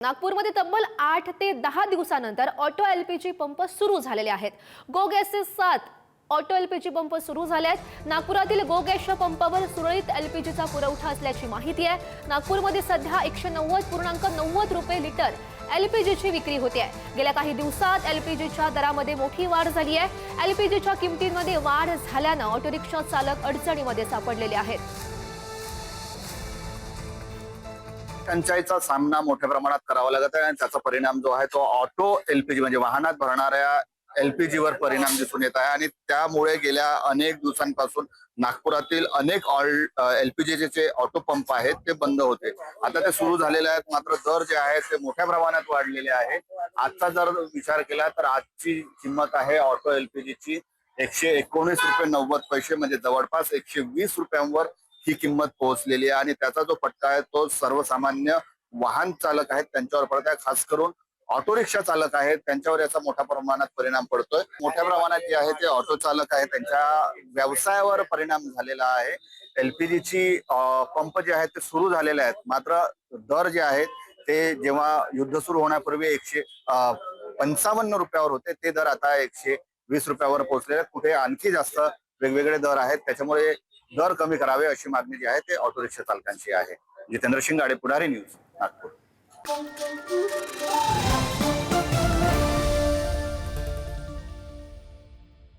नागपूरमध्ये तब्बल 8 ते 10 दिवसानंतर ऑटो एलपीजी पंप सुरू झालेले आहेत। गो गॅसचे 7 ऑटो एलपीजी पंप सुरू झाले आहेत। नागपुरातील गो गॅसच्या पंपावर सुरळीत एलपीजीचा पुरवठा असल्याची माहिती आहे। नागपूरमध्ये सध्या 190.90 रुपये लिटर एलपीजीची विक्री होते आहे। गेल्या काही दिवसात एलपीजीच्या दरामध्ये मोठी वाढ झाली आहे। एलपीजीच्या किमतींमध्ये वाढ झाल्याने ऑटो रिक्षा चालक अडचणीमध्ये सापडलेले आहेत। टंचाईचा सामना मोठ्या प्रमाणात करावा लागत आहे आणि त्याचा परिणाम जो आहे तो ऑटो एलपीजी म्हणजे वाहनात भरणाऱ्या एलपीजीवर परिणाम दिसून येत आहे आणि त्यामुळे गेल्या अनेक दिवसांपासून नागपुरातील अनेक एलपीजीचे ऑटो पंप आहेत ते बंद होते। आता ते सुरू झालेले आहेत, मात्र दर जे आहेत ते मोठ्या प्रमाणात वाढलेले आहेत। आजचा जर विचार केला तर आजची किंमत आहे ऑटो एलपीजीची 119.90 रुपये म्हणजे जवळपास 120 रुपयांवर ही किंमत पोहोचलेली आहे आणि त्याचा जो फटका आहे तो सर्वसामान्य वाहन चालक आहेत त्यांच्यावर पडत आहे। खास करून ऑटो रिक्षा चालक आहेत त्यांच्यावर याचा मोठ्या प्रमाणात परिणाम पडतोय। मोठ्या प्रमाणात जे आहे ते ऑटो चालक आहेत त्यांच्या व्यवसायावर परिणाम झालेला आहे। एलपीजीची पंप जे आहेत ते सुरू झालेले आहेत, मात्र दर जे आहेत ते जेव्हा युद्ध सुरू होण्यापूर्वी 155 रुपयावर होते ते दर आता 120 रुपयावर पोहोचलेले आहेत। कुठे आणखी जास्त वेगवेगळे दर आहेत, त्याच्यामुळे दर कमी करावे अशी मागणी जी आहे ते ऑटो रिक्षा चालकांची आहे। जितेंद्र शिंगाडे, पुढारी न्यूज, नागपूर।